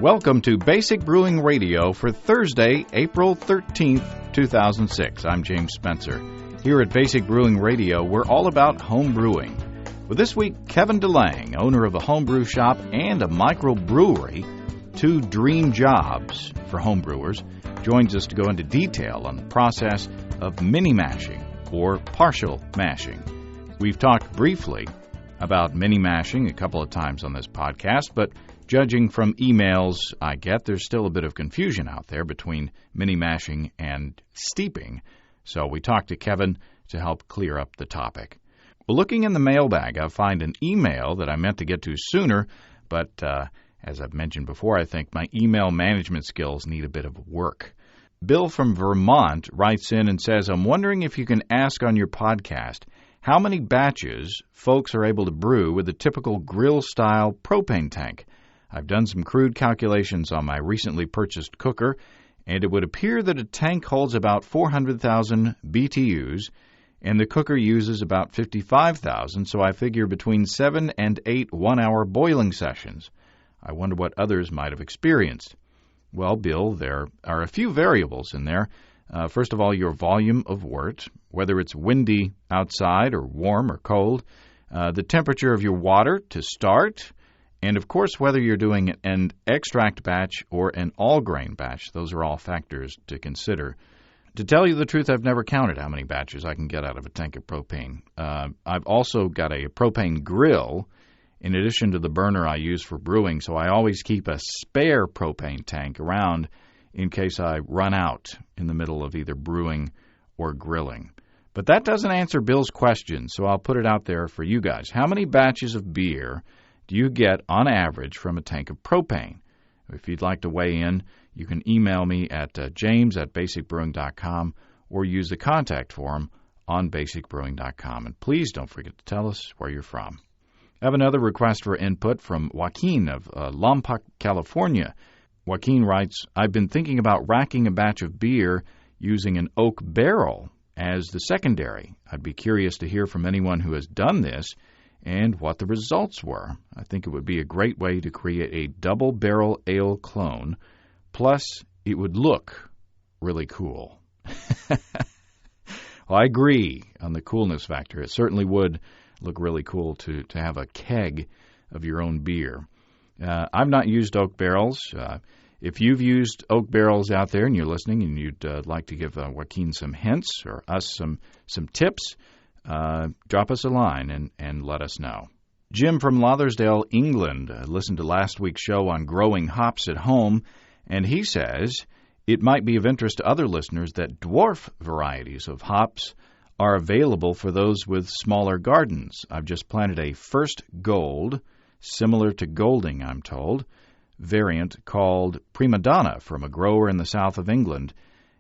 Welcome to Basic Brewing Radio for Thursday, April 13th, 2006. I'm James Spencer. Here at Basic Brewing Radio, we're all about home brewing. With this week, Kevin DeLange, owner of a homebrew shop and a microbrewery, two dream jobs for homebrewers, joins us to go into detail on the process of mini-mashing or partial mashing. We've talked briefly about mini-mashing a couple of times on this podcast, but judging from emails I get, there's still a bit of confusion out there between mini-mashing and steeping. So we talked to Kevin to help clear up the topic. Well, looking in the mailbag, I find an email that I meant to get to sooner, but as I've mentioned before, I think my email management skills need a bit of work. Bill from Vermont writes in and says, I'm wondering if you can ask on your podcast how many batches folks are able to brew with a typical grill-style propane tank. I've done some crude calculations on my recently purchased cooker, and it would appear that a tank holds about 400,000 BTUs, and the cooker uses about 55,000, so I figure between 7 and 8 one-hour boiling sessions. I wonder what others might have experienced. Well, Bill, there are a few variables in there. First of all, your volume of wort, whether it's windy outside or warm or cold, the temperature of your water to start, and, of course, whether you're doing an extract batch or an all-grain batch. Those are all factors to consider. To tell you the truth, I've never counted how many batches I can get out of a tank of propane. I've also got a propane grill in addition to the burner I use for brewing, so I always keep a spare propane tank around in case I run out in the middle of either brewing or grilling. But that doesn't answer Bill's question, so I'll put it out there for you guys. How many batches of beer do you get on average from a tank of propane? If you'd like to weigh in, you can email me at james@basicbrewing.com or use the contact form on basicbrewing.com. And please don't forget to tell us where you're from. I have another request for input from Joaquin of Lompoc, California. Joaquin writes, I've been thinking about racking a batch of beer using an oak barrel as the secondary. I'd be curious to hear from anyone who has done this and what the results were. I think it would be a great way to create a double-barrel ale clone, plus it would look really cool. Well, I agree on the coolness factor. It certainly would look really cool to have a keg of your own beer. I've not used oak barrels. If you've used oak barrels out there and you're listening and you'd like to give Joaquin some hints or us some tips, drop us a line and let us know. Jim from Lathersdale, England, listened to last week's show on growing hops at home, and he says it might be of interest to other listeners that dwarf varieties of hops are available for those with smaller gardens. I've just planted a First Gold, similar to Golding, I'm told, variant called Prima Donna from a grower in the south of England.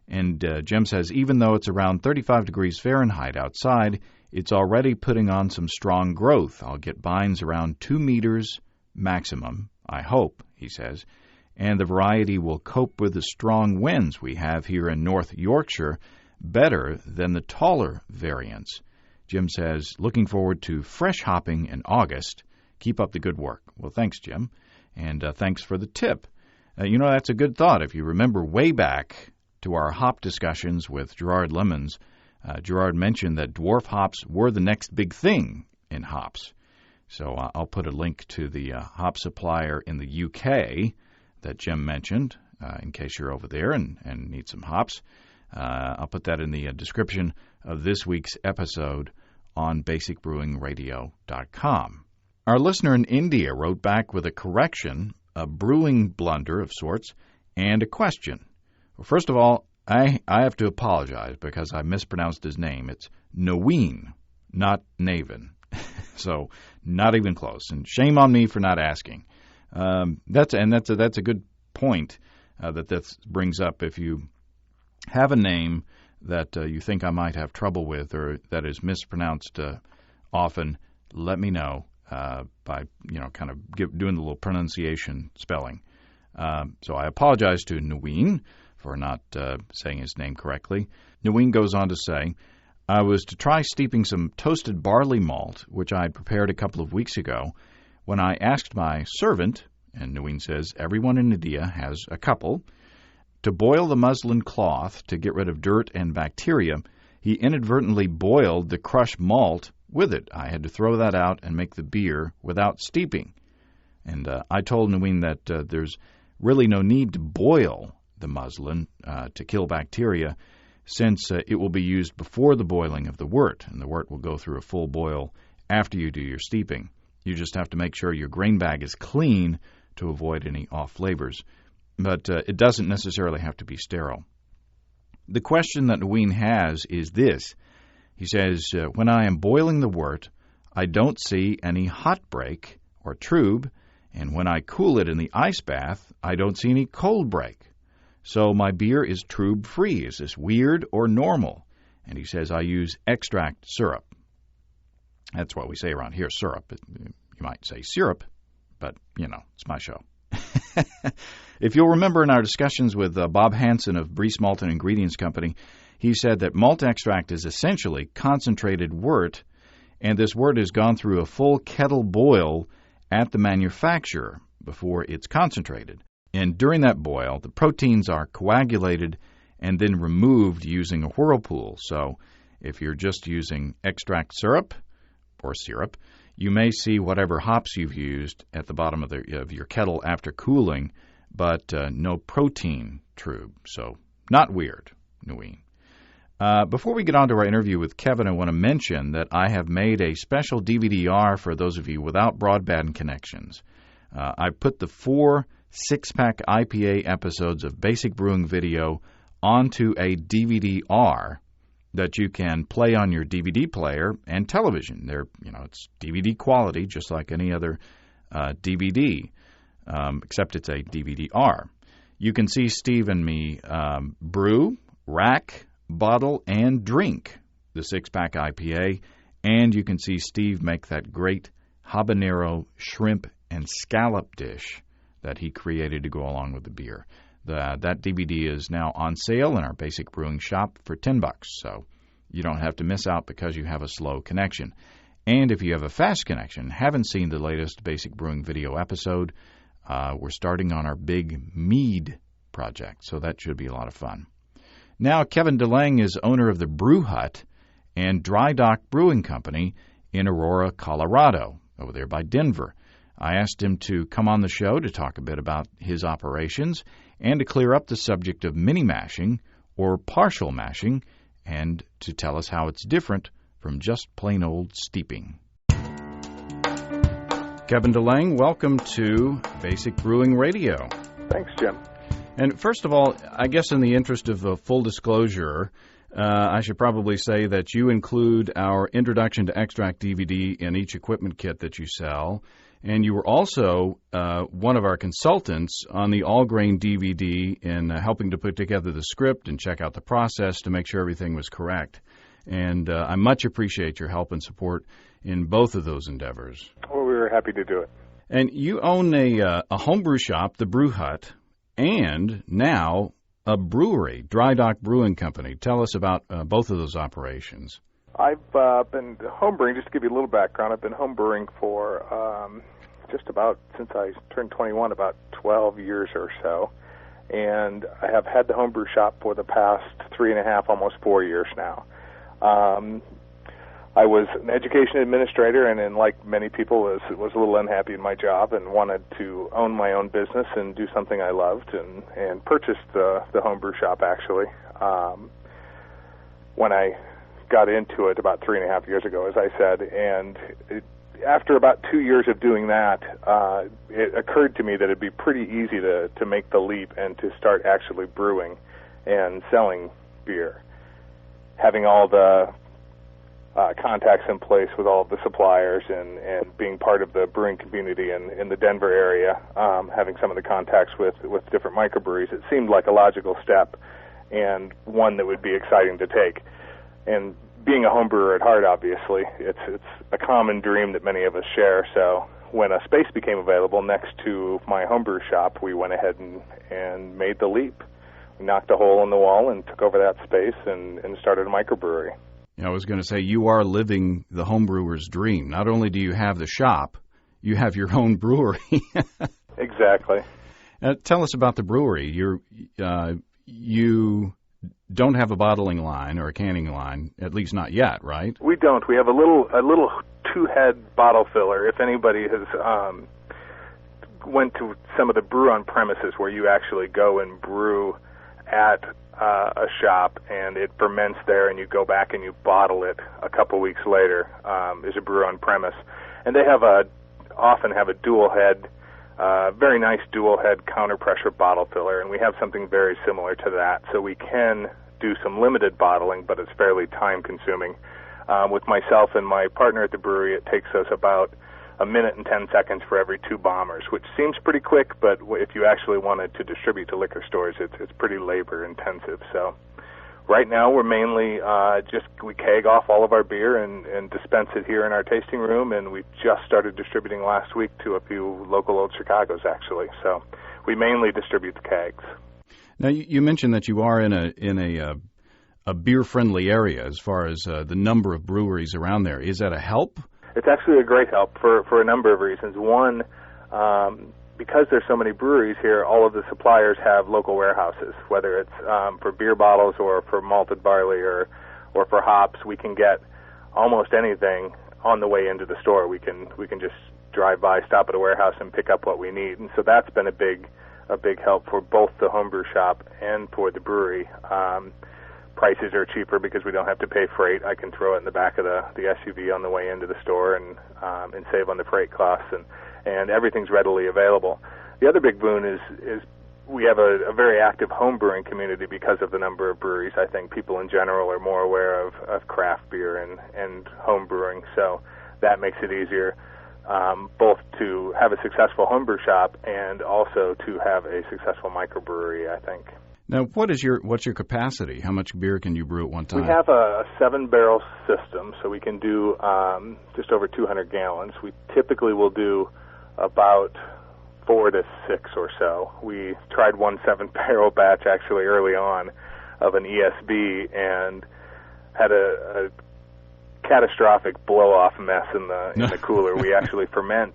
And Jim says even though it's around 35 degrees Fahrenheit outside, it's already putting on some strong growth. I'll get vines around 2 meters maximum, I hope, he says. And the variety will cope with the strong winds we have here in North Yorkshire better than the taller variants. Jim says, looking forward to fresh hopping in August. Keep up the good work. Well, thanks, Jim. And thanks for the tip. That's a good thought. If you remember way back to our hop discussions with Gerard Lemons, Gerard mentioned that dwarf hops were the next big thing in hops. So I'll put a link to the hop supplier in the UK that Jim mentioned, in case you're over there and need some hops. I'll put that in the description of this week's episode on basicbrewingradio.com. Our listener in India wrote back with a correction, a brewing blunder of sorts, and a question. Well, first of all, I have to apologize because I mispronounced his name. It's Naween, not Navin. So not even close. And shame on me for not asking. That's a good point that this brings up. If you have a name that you think I might have trouble with or that is mispronounced often, let me know by kind of doing the little pronunciation spelling. So I apologize to Naween for not saying his name correctly. Naween goes on to say, I was to try steeping some toasted barley malt, which I had prepared a couple of weeks ago, when I asked my servant, And Naveen says, everyone in India has a couple. To boil the muslin cloth to get rid of dirt and bacteria, he inadvertently boiled the crushed malt with it. I had to throw that out and make the beer without steeping. And I told Naveen that there's really no need to boil the muslin to kill bacteria, since it will be used before the boiling of the wort, and the wort will go through a full boil after you do your steeping. You just have to make sure your grain bag is clean to avoid any off flavors. But it doesn't necessarily have to be sterile. The question that Naveen has is this. He says, when I am boiling the wort, I don't see any hot break or trub, and when I cool it in the ice bath, I don't see any cold break. So my beer is trub-free. Is this weird or normal? And he says, I use extract syrup. That's what we say around here, syrup. You might say syrup, but, it's my show. If you'll remember in our discussions with Bob Hansen of Breese Malt and Ingredients Company, he said that malt extract is essentially concentrated wort, and this wort has gone through a full kettle boil at the manufacturer before it's concentrated. And during that boil, the proteins are coagulated and then removed using a whirlpool. So if you're just using extract syrup or syrup, you may see whatever hops you've used at the bottom of your kettle after cooling, but no protein trub. So not weird, Naveen. Before we get on to our interview with Kevin, I want to mention that I have made a special DVD-R for those of you without broadband connections. I put the 4 6-pack IPA episodes of Basic Brewing Video onto a DVD-R that you can play on your DVD player and television. It's DVD quality, just like any other DVD, except it's a DVD-R. You can see Steve and me brew, rack, bottle, and drink the 6-pack IPA, and you can see Steve make that great habanero shrimp and scallop dish that he created to go along with the beer. That DVD is now on sale in our Basic Brewing shop for $10, so you don't have to miss out because you have a slow connection. And if you have a fast connection, haven't seen the latest Basic Brewing Video episode, we're starting on our big mead project, so that should be a lot of fun. Now, Kevin DeLange is owner of the Brew Hut and Drydock Brewing Company in Aurora, Colorado, over there by Denver. I asked him to come on the show to talk a bit about his operations and to clear up the subject of mini-mashing or partial mashing and to tell us how it's different from just plain old steeping. Kevin DeLange, welcome to Basic Brewing Radio. Thanks, Jim. And first of all, I guess in the interest of full disclosure, I should probably say that you include our Introduction to Extract DVD in each equipment kit that you sell. And you were also one of our consultants on the all-grain DVD in helping to put together the script and check out the process to make sure everything was correct. And I much appreciate your help and support in both of those endeavors. Well, we were happy to do it. And you own a homebrew shop, the Brew Hut, and now a brewery, Drydock Brewing Company. Tell us about both of those operations. I've been homebrewing, just to give you a little background, I've been homebrewing for just about, since I turned 21, about 12 years or so. And I have had the homebrew shop for the past 3.5, almost 4 years now. I was an education administrator, and then, like many people, was a little unhappy in my job and wanted to own my own business and do something I loved, and purchased the homebrew shop, actually. When I got into it about 3.5 years ago, as I said, and after about 2 years of doing that, it occurred to me that it'd be pretty easy to make the leap and to start actually brewing and selling beer. Having all the contacts in place with all of the suppliers and being part of the brewing community in the Denver area, having some of the contacts with different microbreweries, it seemed like a logical step and one that would be exciting to take. And being a home brewer at heart, obviously, it's a common dream that many of us share. So when a space became available next to my homebrew shop, we went ahead and made the leap. We knocked a hole in the wall and took over that space and started a microbrewery. I was going to say, you are living the home brewer's dream. Not only do you have the shop, you have your own brewery. Exactly. Tell us about the brewery. You don't have a bottling line or a canning line, at least not yet, right? We don't. We have a little 2-head bottle filler. If anybody has went to some of the brew on premises where you actually go and brew at a shop and it ferments there, and you go back and you bottle it a couple weeks later, is a brew on premise, and they often have a dual head. Very nice dual head counter pressure bottle filler, and we have something very similar to that. So we can do some limited bottling, but it's fairly time consuming. With myself and my partner at the brewery, it takes us about a minute and 10 seconds for every 2 bombers, which seems pretty quick, but if you actually wanted to distribute to liquor stores, it's pretty labor intensive. So right now we're mainly we keg off all of our beer and dispense it here in our tasting room, and we just started distributing last week to a few local Old Chicagos, actually. So we mainly distribute the kegs. Now, you mentioned that you are in a beer-friendly area as far as the number of breweries around there. Is that a help? It's actually a great help for a number of reasons. One, because there's so many breweries here, all of the suppliers have local warehouses, whether it's for beer bottles or for malted barley or for hops. We can get almost anything on the way into the store. We can just drive by, stop at a warehouse, and pick up what we need. And so that's been a big help for both the homebrew shop and for the brewery. Prices are cheaper because we don't have to pay freight. I can throw it in the back of the SUV on the way into the store and save on the freight costs, and everything's readily available. The other big boon is we have a very active home brewing community because of the number of breweries. I think people in general are more aware of craft beer and home brewing, so that makes it easier both to have a successful homebrew shop and also to have a successful microbrewery, I think. Now, what's your capacity? How much beer can you brew at one time? We have a 7-barrel system, so we can do just over 200 gallons. We typically will do about 4 to 6 or so. We tried one 7-barrel batch actually early on of an ESB and had a catastrophic blow-off mess in the cooler. We actually ferment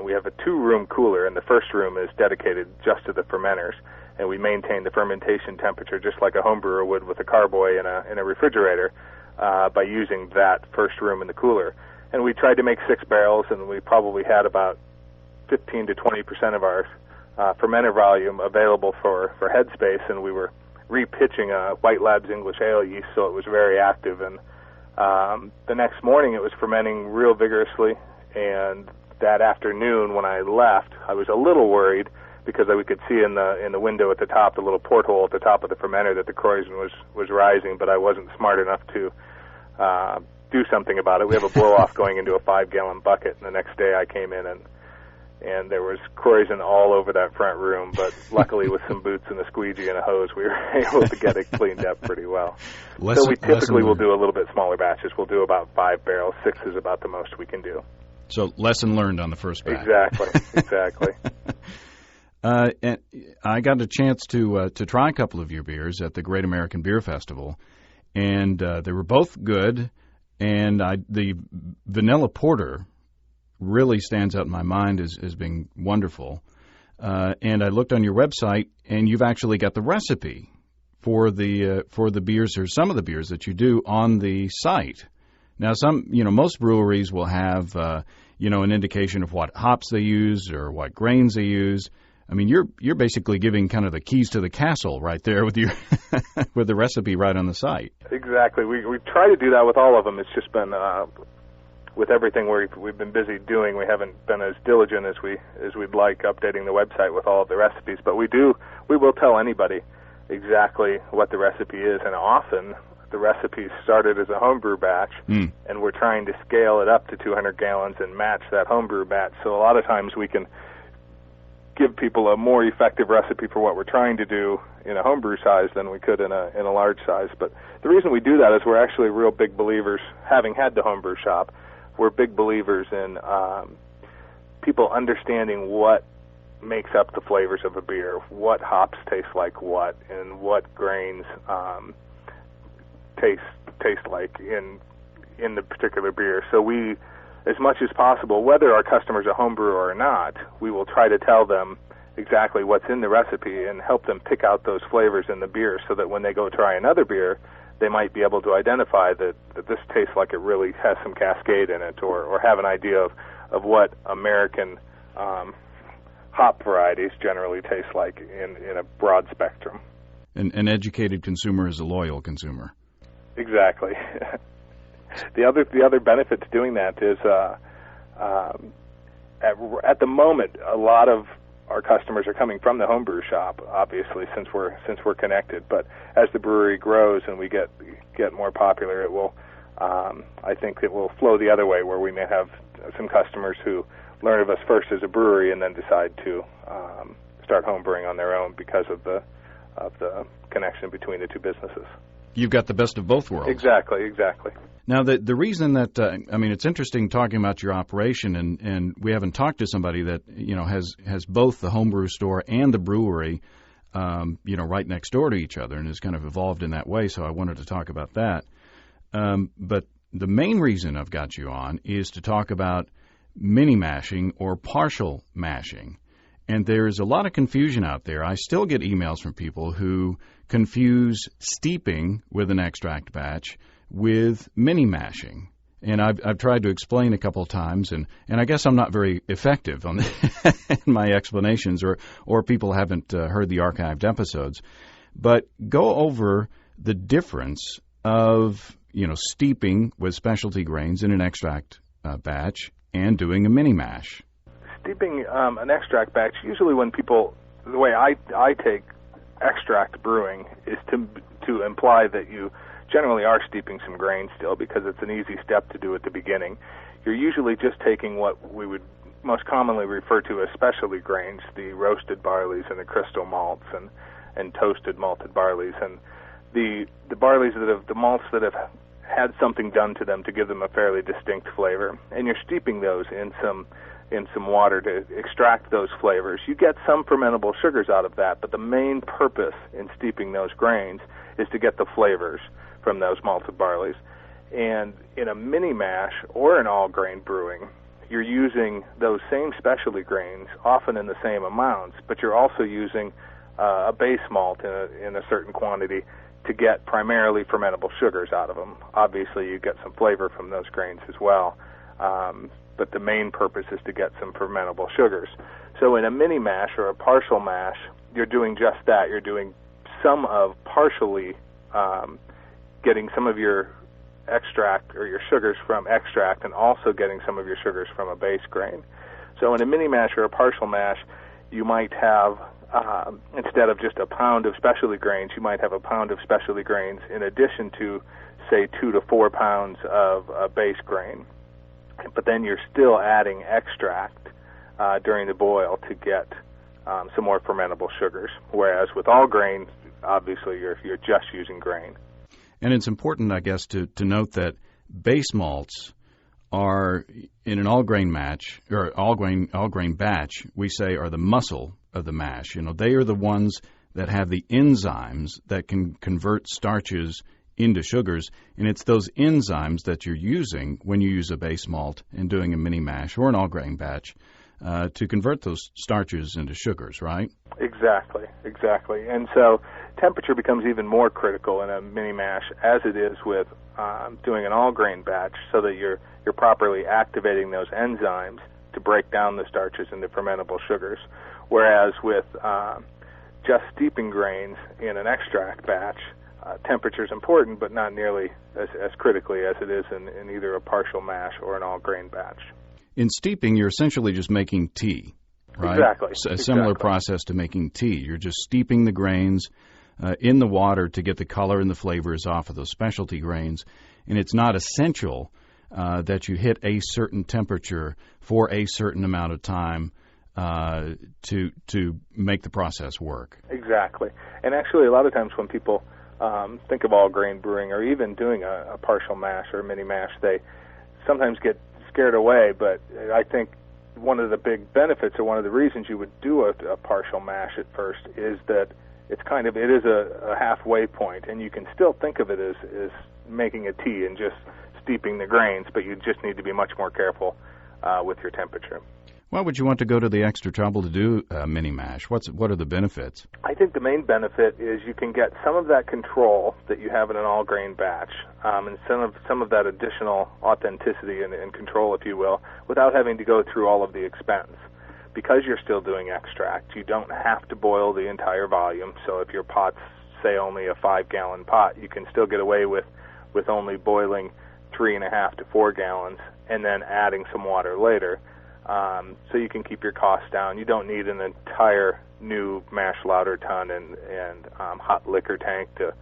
we have a 2-room cooler, and the first room is dedicated just to the fermenters. And we maintain the fermentation temperature just like a home brewer would with a carboy in a refrigerator by using that first room in the cooler. And we tried to make 6 barrels, and we probably had about 15 to 20% of our fermenter volume available for headspace, and we were repitching a White Labs English ale yeast, so it was very active. And the next morning it was fermenting real vigorously, and that afternoon when I left, I was a little worried because we could see in the window at the top, the little porthole at the top of the fermenter, that the krausen was rising, but I wasn't smart enough to do something about it. We have a blow-off going into a 5-gallon bucket, and the next day I came in and there was krausen all over that front room, but luckily with some boots and a squeegee and a hose, we were able to get it cleaned up pretty well. So we typically will do a little bit smaller batches. We'll do about 5 barrels. 6 is about the most we can do. So lesson learned on the first batch. Exactly. And I got a chance to try a couple of your beers at the Great American Beer Festival, and they were both good. And the vanilla porter really stands out in my mind as being wonderful. And I looked on your website, and you've actually got the recipe for the beers, or some of the beers that you do, on the site. Now, most breweries will have an indication of what hops they use or what grains they use. I mean, you're basically giving kind of the keys to the castle right there with your with the recipe right on the site. Exactly. We try to do that with all of them. It's just been with everything we've been busy doing. We haven't been as diligent as we'd like updating the website with all of the recipes. But we will tell anybody exactly what the recipe is, and often the recipe started as a homebrew batch, and we're trying to scale it up to 200 gallons and match that homebrew batch. So a lot of times we can give people a more effective recipe for what we're trying to do in a homebrew size than we could in a large size. But the reason we do that is we're actually real big believers, having had the homebrew shop, we're big believers in people understanding what makes up the flavors of a beer, what hops taste like what, and what grains taste like in the particular beer. So we as much as possible, whether our customer's a home brewer or not, we will try to tell them exactly what's in the recipe and help them pick out those flavors in the beer so that when they go try another beer, they might be able to identify that this tastes like it really has some Cascade in it, or have an idea of what American hop varieties generally taste like in a broad spectrum. An educated consumer is a loyal consumer. Exactly. The other benefit to doing that is at the moment, a lot of our customers are coming from the homebrew shop, obviously, since we're connected. But as the brewery grows and we get more popular, it will, I think, it will flow the other way, where we may have some customers who learn of us first as a brewery and then decide to start homebrewing on their own because of the connection between the two businesses. You've got the best of both worlds. Exactly. Now, the reason that, it's interesting talking about your operation, and we haven't talked to somebody that, has both the homebrew store and the brewery, right next door to each other, and has kind of evolved in that way, so I wanted to talk about that. But the main reason I've got you on is to talk about mini mashing or partial mashing. And there's a lot of confusion out there. I still get emails from people who confuse steeping with an extract batch with mini mashing. And I've tried to explain a couple of times, and I guess I'm not very effective on my explanations, or people haven't heard the archived episodes. But go over the difference of, steeping with specialty grains in an extract batch and doing a mini mash. Steeping an extract batch, usually when people, the way I take extract brewing is to imply that you generally are steeping some grain still, because it's an easy step to do at the beginning. You're usually just taking what we would most commonly refer to as specialty grains, the roasted barleys and the crystal malts and toasted malted barleys, and the barleys the malts that have had something done to them to give them a fairly distinct flavor, and you're steeping those in some water to extract those flavors. You get some fermentable sugars out of that, but the main purpose in steeping those grains is to get the flavors from those malted barleys. And in a mini mash or an all-grain brewing, you're using those same specialty grains, often in the same amounts, but you're also using a base malt in a certain quantity to get primarily fermentable sugars out of them. Obviously, you get some flavor from those grains as well. But the main purpose is to get some fermentable sugars. So in a mini mash or a partial mash, you're doing just that. You're doing some of partially getting some of your extract or your sugars from extract, and also getting some of your sugars from a base grain. So in a mini mash or a partial mash, you might have, instead of just a pound of specialty grains, you might have a pound of specialty grains in addition to, say, 2 to 4 pounds of base grain. But then you're still adding extract during the boil to get some more fermentable sugars. Whereas with all grain, obviously you're just using grain. And it's important, I guess, to note that base malts are, in an all-grain match or all-grain batch, we say are the muscle of the mash. They are the ones that have the enzymes that can convert starches into sugars, and it's those enzymes that you're using when you use a base malt and doing a mini mash or an all-grain batch to convert those starches into sugars, right? Exactly. And so temperature becomes even more critical in a mini mash as it is with doing an all-grain batch, so that you're properly activating those enzymes to break down the starches into fermentable sugars. Whereas with just steeping grains in an extract batch, temperature is important, but not nearly as critically as it is in either a partial mash or an all-grain batch. In steeping, you're essentially just making tea, right? Exactly. A similar process to making tea. You're just steeping the grains in the water to get the color and the flavors off of those specialty grains. And it's not essential that you hit a certain temperature for a certain amount of time to make the process work. Exactly. And actually, a lot of times when people think of all-grain brewing, or even doing a partial mash or a mini mash, they sometimes get scared away. But I think one of the big benefits, or one of the reasons you would do a partial mash at first, is that it is a halfway point, and you can still think of it as making a tea and just steeping the grains, but you just need to be much more careful with your temperature. Why would you want to go to the extra trouble to do mini mash? What are the benefits? I think the main benefit is you can get some of that control that you have in an all-grain batch, and some of that additional authenticity and control, if you will, without having to go through all of the expense. Because you're still doing extract, you don't have to boil the entire volume. So if your pot's, say, only a 5-gallon pot, you can still get away with only boiling 3.5 to 4 gallons and then adding some water later. So you can keep your costs down. You don't need an entire new mash lauter tun and hot liquor tank to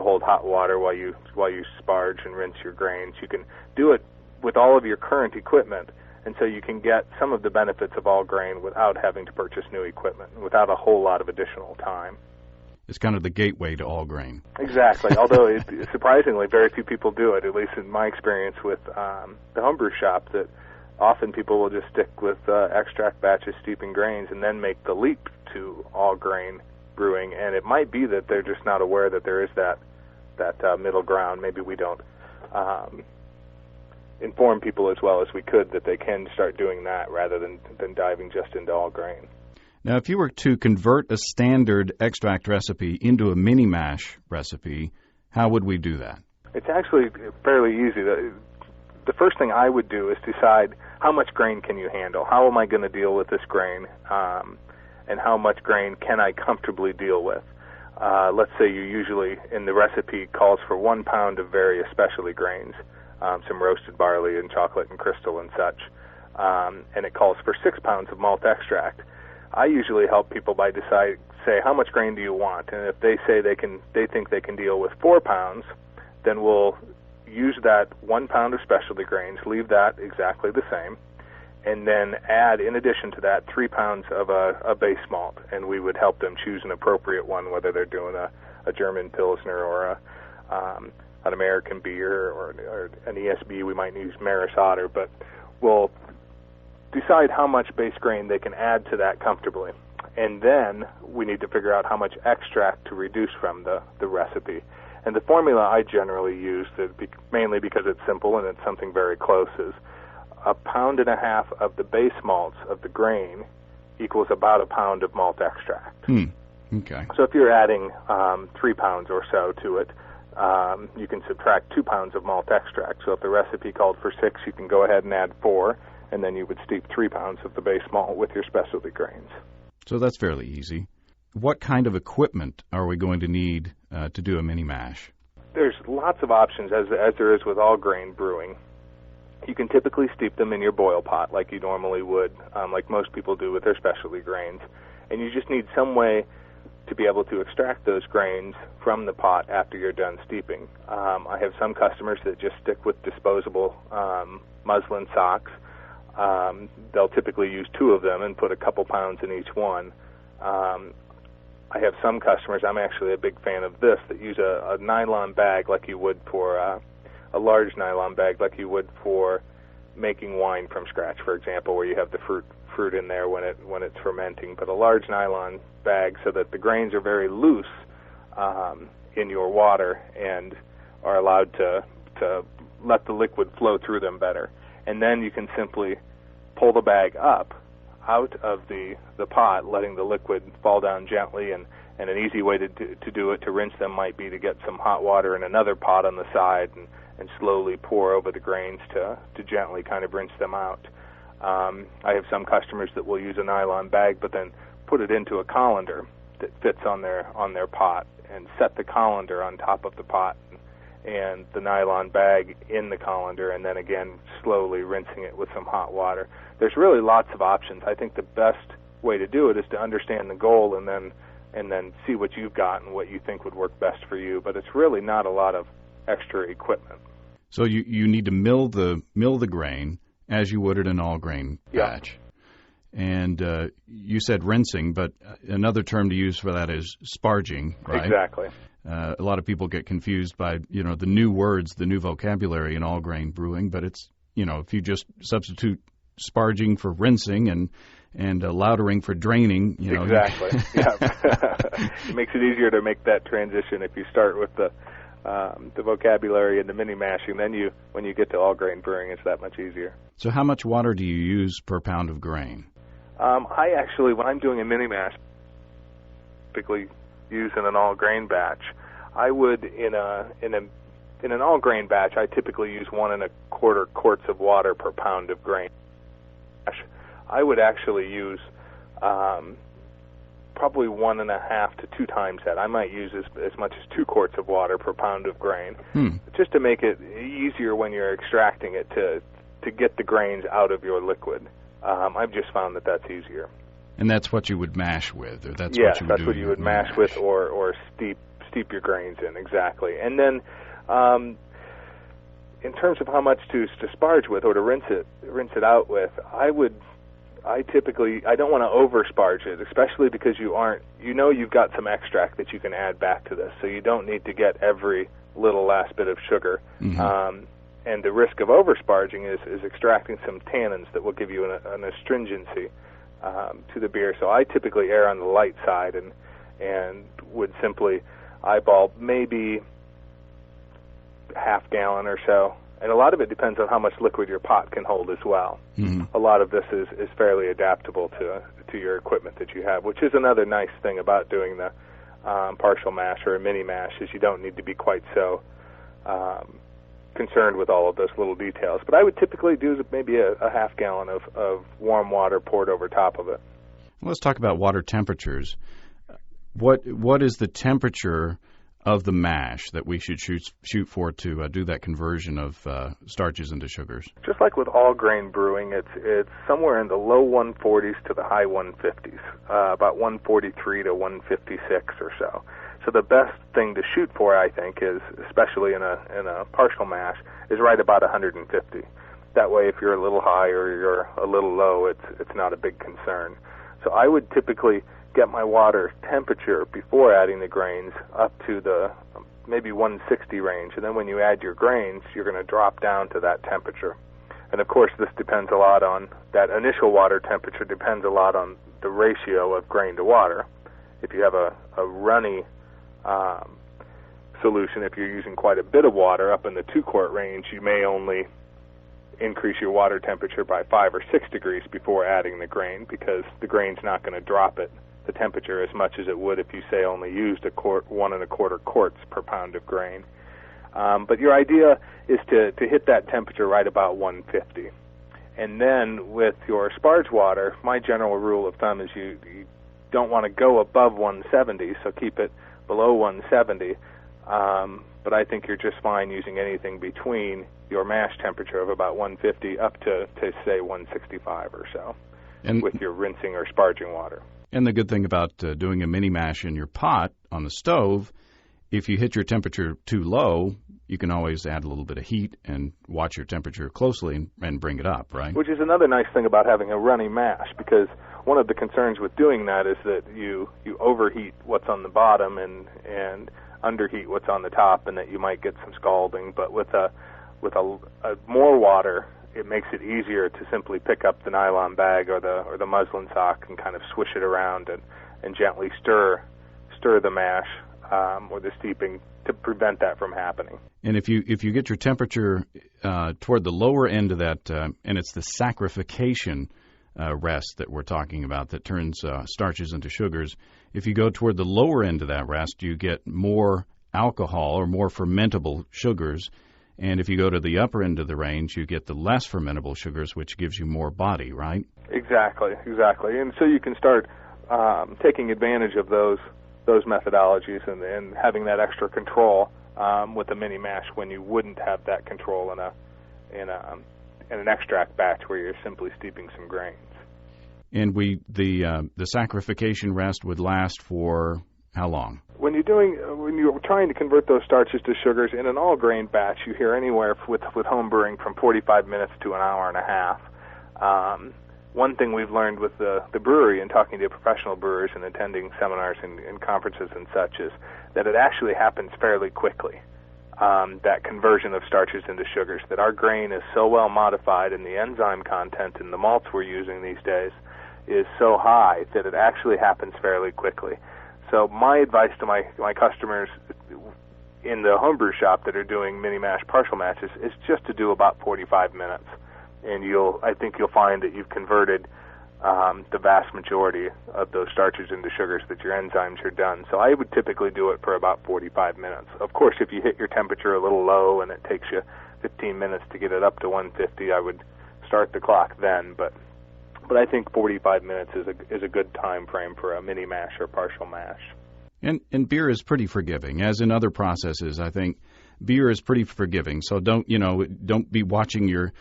hold hot water while you sparge and rinse your grains. You can do it with all of your current equipment, and so you can get some of the benefits of all grain without having to purchase new equipment, without a whole lot of additional time. It's kind of the gateway to all grain. Exactly, although surprisingly very few people do it, at least in my experience with the homebrew shop, that often people will just stick with extract batches, steeping grains, and then make the leap to all grain brewing. And it might be that they're just not aware that there is that middle ground. Maybe we don't inform people as well as we could that they can start doing that rather than diving just into all grain. Now, if you were to convert a standard extract recipe into a mini mash recipe, how would we do that? It's actually fairly easy. The first thing I would do is decide how much grain can you handle? How am I going to deal with this grain? And how much grain can I comfortably deal with? Let's say you usually, in the recipe, calls for 1 pound of various specialty grains, some roasted barley and chocolate and crystal and such, and it calls for 6 pounds of malt extract. I usually help people by say how much grain do you want, and if they say they think they can deal with 4 pounds, then we'll use that 1 pound of specialty grains, leave that exactly the same, and then add, in addition to that, 3 pounds of a base malt, and we would help them choose an appropriate one, whether they're doing a German Pilsner or an American beer or an ESB. We might use Maris Otter, but we'll decide how much base grain they can add to that comfortably. And then we need to figure out how much extract to reduce from the recipe. And the formula I generally use, mainly because it's simple and it's something very close, is 1.5 pounds of the base malts of the grain equals about 1 pound of malt extract. Okay. So if you're adding 3 pounds or so to it, you can subtract 2 pounds of malt extract. So if the recipe called for 6, you can go ahead and add 4, and then you would steep 3 pounds of the base malt with your specialty grains. So that's fairly easy. What kind of equipment are we going to need to do a mini mash? There's lots of options, as there is with all grain brewing. You can typically steep them in your boil pot like you normally would, like most people do with their specialty grains. And you just need some way to be able to extract those grains from the pot after you're done steeping. I have some customers that just stick with disposable muslin socks. They'll typically use 2 of them and put a couple pounds in each one. I have some customers, I'm actually a big fan of this, that use a nylon bag like you would for a large nylon bag like you would for making wine from scratch, for example, where you have the fruit in there when it's fermenting, but a large nylon bag so that the grains are very loose in your water and are allowed to let the liquid flow through them better. And then you can simply pull the bag up out of the pot, letting the liquid fall down gently, and an easy way to do it, to rinse them, might be to get some hot water in another pot on the side and slowly pour over the grains to gently kind of rinse them out. I have some customers that will use a nylon bag but then put it into a colander that fits on their pot and set the colander on top of the pot and the nylon bag in the colander, and then again slowly rinsing it with some hot water. There's really lots of options. I think the best way to do it is to understand the goal and then see what you've got and what you think would work best for you. But it's really not a lot of extra equipment. So you need to mill the grain as you would at an all grain batch. And you said rinsing, but another term to use for that is sparging, right? Exactly. A lot of people get confused by, the new words, the new vocabulary in all grain brewing, but it's, if you just substitute sparging for rinsing and lautering for draining, Exactly. Yeah. It makes it easier to make that transition if you start with the the vocabulary and the mini mashing. Then when you get to all grain brewing, it's that much easier. So how much water do you use per pound of grain? I actually, when I'm doing a mini mash, typically use in an all grain batch. I would in an all grain batch, I typically use 1.25 quarts of water per pound of grain. I would actually use probably 1.5 to 2 times that. I might use as much as 2 quarts of water per pound of grain, just to make it easier when you're extracting it to get the grains out of your liquid. I've just found that that's easier. And that's what you would mash with, or that's yes, what you would that's do what you would mash with, or steep your grains in, exactly. And then, in terms of how much to sparge with or to rinse it out with, I don't want to over sparge it, especially because you've got some extract that you can add back to this, so you don't need to get every little last bit of sugar. Mm-hmm. And the risk of over sparging is extracting some tannins that will give you an astringency to the beer. So I typically err on the light side and would simply eyeball maybe half gallon or so. And a lot of it depends on how much liquid your pot can hold as well. Mm-hmm. A lot of this is fairly adaptable to your equipment that you have, which is another nice thing about doing the partial mash or a mini mash, is you don't need to be quite so concerned with all of those little details. But I would typically do maybe a half gallon of warm water poured over top of it. Well, let's talk about water temperatures. What is the temperature of the mash that we should shoot for to do that conversion of starches into sugars? Just like with all grain brewing, it's somewhere in the low 140s to the high 150s, about 143 to 156 or so. So the best thing to shoot for, I think, is, especially in a partial mash, is right about 150. That way, if you're a little high or you're a little low, it's not a big concern. So I would typically get my water temperature before adding the grains up to the maybe 160 range, and then when you add your grains, you're going to drop down to that temperature. And of course, this depends a lot on that initial water temperature. Depends a lot on the ratio of grain to water. If you have a runny solution, if you're using quite a bit of water up in the 2-quart range, you may only increase your water temperature by 5 or 6 degrees before adding the grain, because the grain's not going to drop the temperature as much as it would if you, say, only used 1.25 quarts per pound of grain. But your idea is to hit that temperature right about 150. And then with your sparge water, my general rule of thumb is you don't want to go above 170, so keep it below 170. But I think you're just fine using anything between your mash temperature of about 150 up to say, 165 or so, and with your rinsing or sparging water. And the good thing about doing a mini mash in your pot on the stove, if you hit your temperature too low, you can always add a little bit of heat and watch your temperature closely and bring it up, right? Which is another nice thing about having a runny mash, because one of the concerns with doing that is that you overheat what's on the bottom and underheat what's on the top, and that you might get some scalding. But with a more water, it makes it easier to simply pick up the nylon bag or the muslin sock and kind of swish it around and gently stir the mash or the steeping to prevent that from happening. And if you get your temperature toward the lower end of that, and it's the saccharification rest that we're talking about that turns starches into sugars, if you go toward the lower end of that rest, you get more alcohol or more fermentable sugars. And if you go to the upper end of the range, you get the less fermentable sugars, which gives you more body, right? Exactly. And so you can start taking advantage of those methodologies and having that extra control with a mini mash when you wouldn't have that control in an extract batch where you're simply steeping some grains. And the saccharification rest would last for how long? When you're trying to convert those starches to sugars in an all grain batch, you hear anywhere with home brewing from 45 minutes to an hour and a half. One thing we've learned with the brewery and talking to professional brewers and attending seminars and conferences and such is that it actually happens fairly quickly, that conversion of starches into sugars, that our grain is so well modified and the enzyme content in the malts we're using these days is so high that it actually happens fairly quickly. So my advice to my customers, in the homebrew shop that are doing mini mash, partial mashes, is just to do about 45 minutes. And I think you'll find that you've converted the vast majority of those starches into sugars, that your enzymes are done. So I would typically do it for about 45 minutes. Of course, if you hit your temperature a little low and it takes you 15 minutes to get it up to 150, I would start the clock then. But I think 45 minutes is a good time frame for a mini mash or partial mash. And beer is pretty forgiving, as in other processes. I think beer is pretty forgiving. So don't be watching your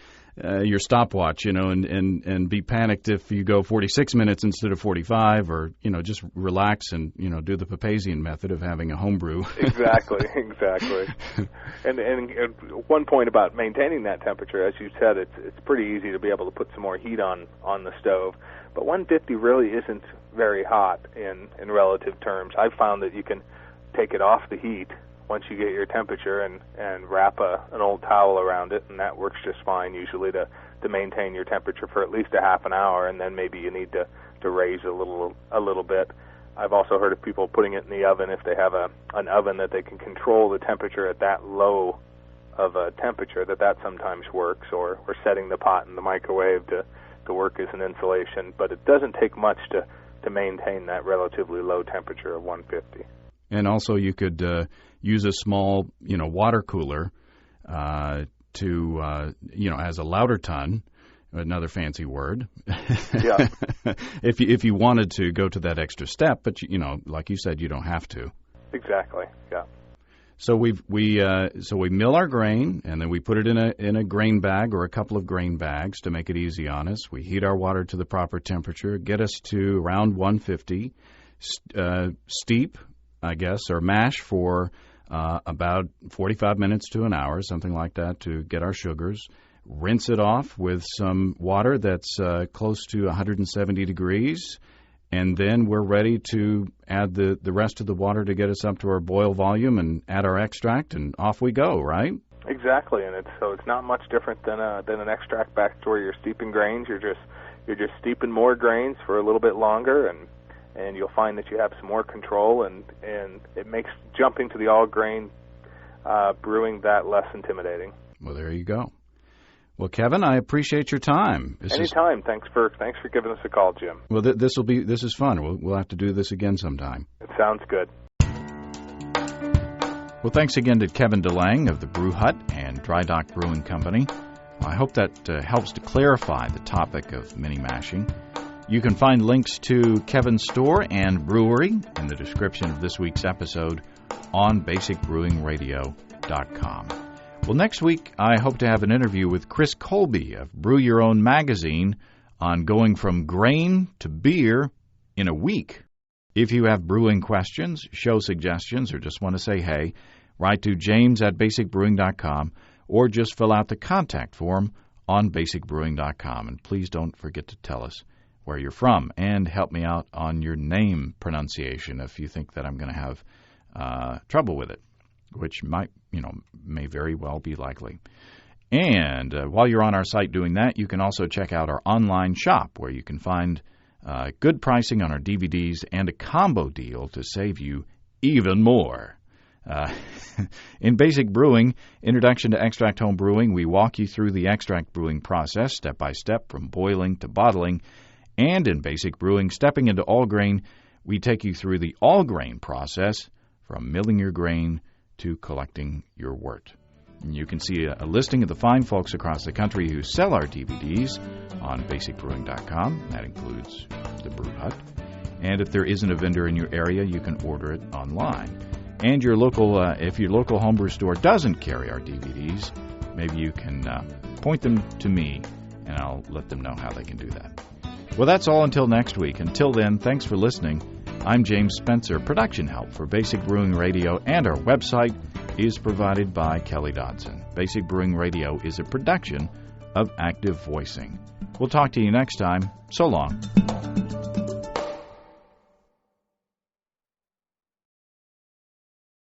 stopwatch, and be panicked if you go 46 minutes instead of 45, or just relax and do the Papazian method of having a homebrew. Exactly. And one point about maintaining that temperature, as you said, it's pretty easy to be able to put some more heat on the stove. But 150 really isn't very hot in relative terms. I've found that you can take it off the heat once you get your temperature and wrap an old towel around it, and that works just fine usually to maintain your temperature for at least a half an hour, and then maybe you need to raise a little bit. I've also heard of people putting it in the oven if they have an oven that they can control the temperature at that low of a temperature, that sometimes works, or setting the pot in the microwave to work as an insulation. But it doesn't take much to maintain that relatively low temperature of 150. And also you could use a small, water cooler to, as a lauter ton, another fancy word. Yeah. if you wanted to go to that extra step, but like you said, you don't have to. Exactly. Yeah. So we mill our grain, and then we put it in a grain bag or a couple of grain bags to make it easy on us. We heat our water to the proper temperature, get us to around 150, steep, I guess, or mash for about 45 minutes to an hour, something like that, to get our sugars. Rinse it off with some water that's close to 170 degrees, and then we're ready to add the rest of the water to get us up to our boil volume and add our extract, and off we go, right? Exactly, and it's not much different than an extract batch where you're steeping grains. You're just steeping more grains for a little bit longer, and you'll find that you have some more control, and it makes jumping to the all grain brewing that less intimidating. Well, there you go. Well, Kevin, I appreciate your time. Anytime. Thanks for giving us a call, Jim. Well, this is fun. We'll have to do this again sometime. It sounds good. Well, thanks again to Kevin DeLange of the Brew Hut and Drydock Brewing Company. I hope that helps to clarify the topic of mini mashing. You can find links to Kevin's store and brewery in the description of this week's episode on basicbrewingradio.com. Well, next week, I hope to have an interview with Chris Colby of Brew Your Own magazine on going from grain to beer in a week. If you have brewing questions, show suggestions, or just want to say hey, write to james@basicbrewing.com or just fill out the contact form on basicbrewing.com. And please don't forget to tell us where you're from, and help me out on your name pronunciation if you think that I'm going to have trouble with it, which may very well be likely. And while you're on our site doing that, you can also check out our online shop where you can find good pricing on our DVDs and a combo deal to save you even more. In Basic Brewing, Introduction to Extract Home Brewing, we walk you through the extract brewing process step by step from boiling to bottling. And in Basic Brewing, Stepping into All Grain, we take you through the all grain process from milling your grain to collecting your wort. And you can see a listing of the fine folks across the country who sell our DVDs on basicbrewing.com. That includes the Brew Hut. And if there isn't a vendor in your area, you can order it online. And your local, if your local homebrew store doesn't carry our DVDs, maybe you can point them to me, and I'll let them know how they can do that. Well, that's all until next week. Until then, thanks for listening. I'm James Spencer. Production help for Basic Brewing Radio and our website is provided by Kelly Dodson. Basic Brewing Radio is a production of Active Voicing. We'll talk to you next time. So long.